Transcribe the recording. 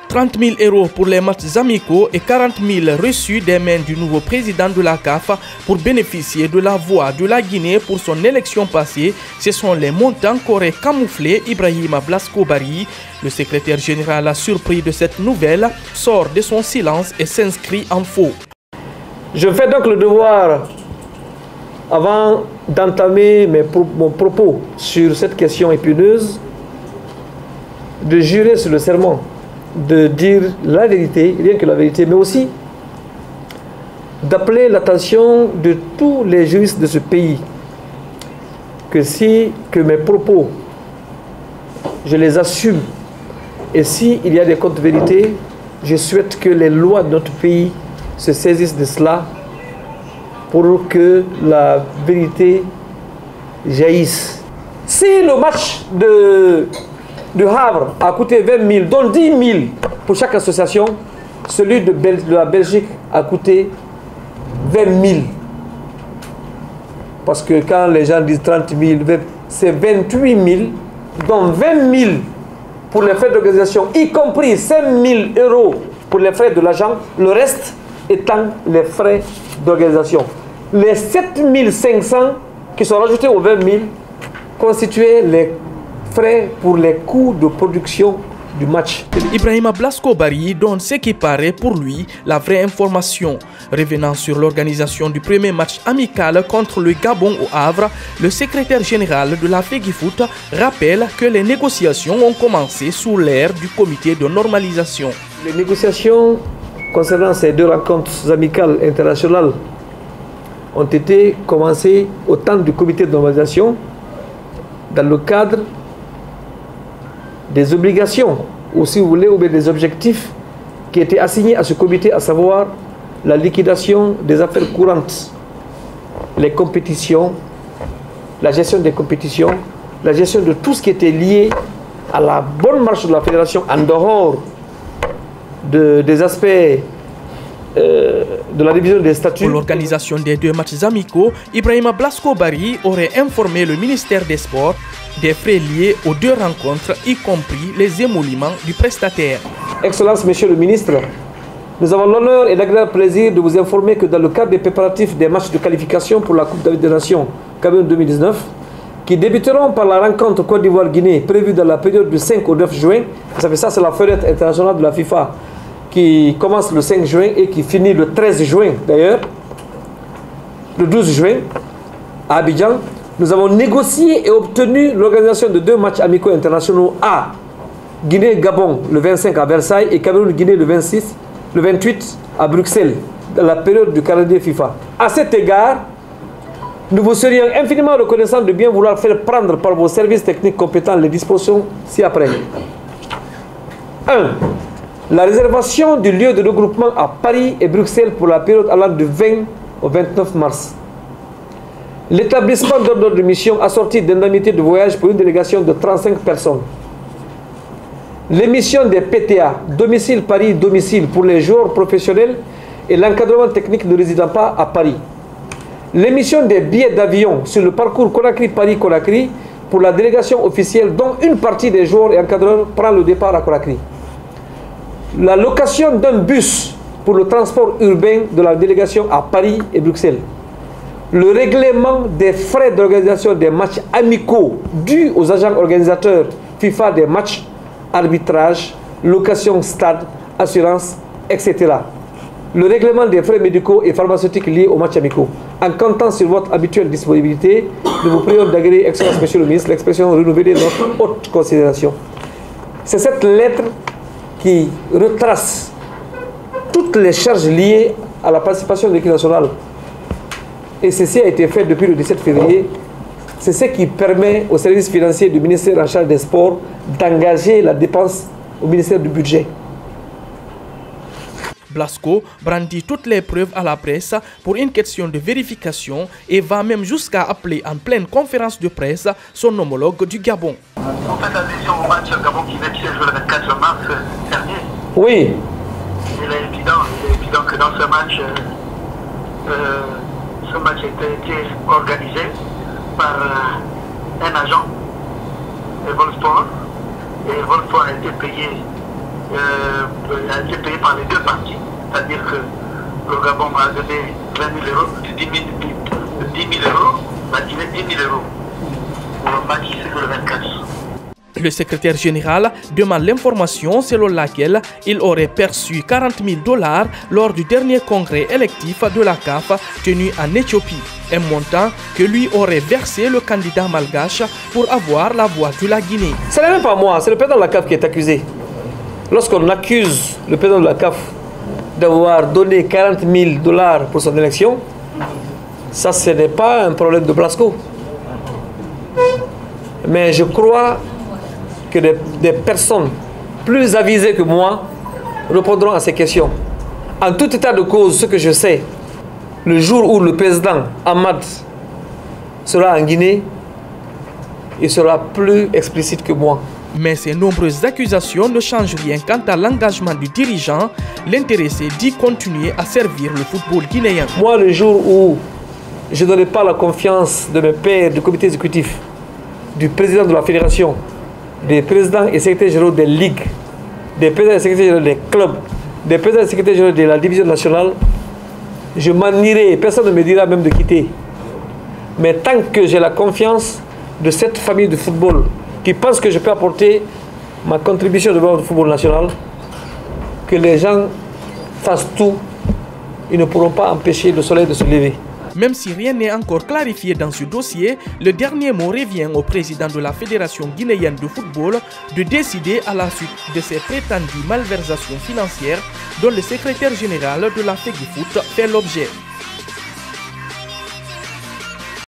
€30 000 pour les matchs amicaux et 40 000 reçus des mains du nouveau président de la CAF pour bénéficier de la voix de la Guinée pour son élection passée. Ce sont les montants qu'aurait camouflé Ibrahima Blasco Barry. Le secrétaire général, surpris de cette nouvelle, sort de son silence et s'inscrit en faux. Je fais donc le devoir, avant d'entamer mon propos sur cette question épineuse, de jurer sur le serment de dire la vérité, rien que la vérité, mais aussi d'appeler l'attention de tous les juristes de ce pays que mes propos, je les assume, et s'il y a des contre-vérités, je souhaite que les lois de notre pays se saisissent de cela pour que la vérité jaillisse. Si le match de Havre a coûté 20 000, dont 10 000 pour chaque association, celui de la Belgique a coûté 20 000. Parce que quand les gens disent 30 000, c'est 28 000, dont 20 000 pour les frais d'organisation, y compris 5 000 € pour les frais de l'agent, le reste étant les frais d'organisation. Les 7 500 qui sont rajoutés aux 20 000 constituaient les frais pour les coûts de production du match. Ibrahima Blasco Barry donne ce qui paraît pour lui la vraie information. Revenant sur l'organisation du premier match amical contre le Gabon au Havre, le secrétaire général de la FEGIFOOT rappelle que les négociations ont commencé sous l'ère du comité de normalisation. Les négociations concernant ces deux rencontres amicales internationales ont été commencées au temps du comité de normalisation dans le cadre des obligations, ou si vous voulez, ou bien des objectifs qui étaient assignés à ce comité, à savoir la liquidation des affaires courantes, les compétitions, la gestion des compétitions, la gestion de tout ce qui était lié à la bonne marche de la fédération en dehors des aspects de la division des statuts. Pour l'organisation des deux matchs amicaux, Ibrahima Blasco Barry aurait informé le ministère des Sports des frais liés aux deux rencontres, y compris les émoluments du prestataire. Excellence, Monsieur le ministre, nous avons l'honneur et l'agréable plaisir de vous informer que dans le cadre des préparatifs des matchs de qualification pour la Coupe des Nations Cameroun 2019, qui débuteront par la rencontre Côte d'Ivoire-Guinée prévue dans la période du 5 au 9 juin, vous savez ça, c'est la fenêtre internationale de la FIFA qui commence le 5 juin et qui finit le 13 juin d'ailleurs, le 12 juin à Abidjan. Nous avons négocié et obtenu l'organisation de deux matchs amicaux internationaux à Guinée-Gabon le 25 à Versailles et Cameroun-Guinée le 28 à Bruxelles, dans la période du calendrier FIFA. À cet égard, nous vous serions infiniment reconnaissants de bien vouloir faire prendre par vos services techniques compétents les dispositions ci-après. 1. La réservation du lieu de regroupement à Paris et Bruxelles pour la période allant du 20 au 29 mars. L'établissement d'ordre de mission assorti d'indemnités de voyage pour une délégation de 35 personnes. L'émission des PTA, domicile Paris, domicile pour les joueurs professionnels et l'encadrement technique ne résidant pas à Paris. L'émission des billets d'avion sur le parcours Conakry-Paris-Conakry pour la délégation officielle dont une partie des joueurs et encadreurs prend le départ à Conakry. La location d'un bus pour le transport urbain de la délégation à Paris et Bruxelles. Le règlement des frais d'organisation des matchs amicaux dus aux agents organisateurs FIFA des matchs, arbitrage, location stade, assurance, etc. Le règlement des frais médicaux et pharmaceutiques liés aux matchs amicaux. En comptant sur votre habituelle disponibilité, nous vous prions d'agréer, Excellence Monsieur le Ministre, l'expression renouvelée de notre haute considération. C'est cette lettre qui retrace toutes les charges liées à la participation de l'équipe nationale. Et ceci a été fait depuis le 17 février. C'est ce qui permet au service financier du ministère en charge des sports d'engager la dépense au ministère du budget. Blasco brandit toutes les preuves à la presse pour une question de vérification et va même jusqu'à appeler en pleine conférence de presse son homologue du Gabon. Vous faites allusion au match Gabon qui va jouer le 24 mars dernier. Oui. Il est évident que dans ce match était organisé par un agent vol fonds a été payé par les deux parties. C'est-à-dire que le Gabon a donné 20 000 euros, 10 000 euros, la Guinée 10 000 euros pour le match le 24. Le secrétaire général demande l'information selon laquelle il aurait perçu 40 000 $ lors du dernier congrès électif de la CAF tenu en Éthiopie, un montant que lui aurait versé le candidat malgache pour avoir la voix de la Guinée. Ce n'est même pas moi, c'est le président de la CAF qui est accusé. Lorsqu'on accuse le président de la CAF d'avoir donné 40 000 $ pour son élection, ça ce n'est pas un problème de Blasco. Mais je crois que des personnes plus avisées que moi répondront à ces questions. En tout état de cause, ce que je sais, le jour où le président Ahmad sera en Guinée, il sera plus explicite que moi. Mais ces nombreuses accusations ne changent rien quant à l'engagement du dirigeant, l'intéressé d'y continuer à servir le football guinéen. Moi, le jour où je ne donnais pas la confiance de mes pairs du comité exécutif, du président de la fédération, des présidents et secrétaires généraux des ligues, des présidents et secrétaires généraux des clubs, des présidents et secrétaires généraux de la division nationale, je m'en irai, personne ne me dira même de quitter. Mais tant que j'ai la confiance de cette famille de football qui pense que je peux apporter ma contribution au football national, que les gens fassent tout, ils ne pourront pas empêcher le soleil de se lever. Même si rien n'est encore clarifié dans ce dossier, le dernier mot revient au président de la Fédération guinéenne de football de décider à la suite de ces prétendues malversations financières dont le secrétaire général de la FEGIFOOT fait l'objet.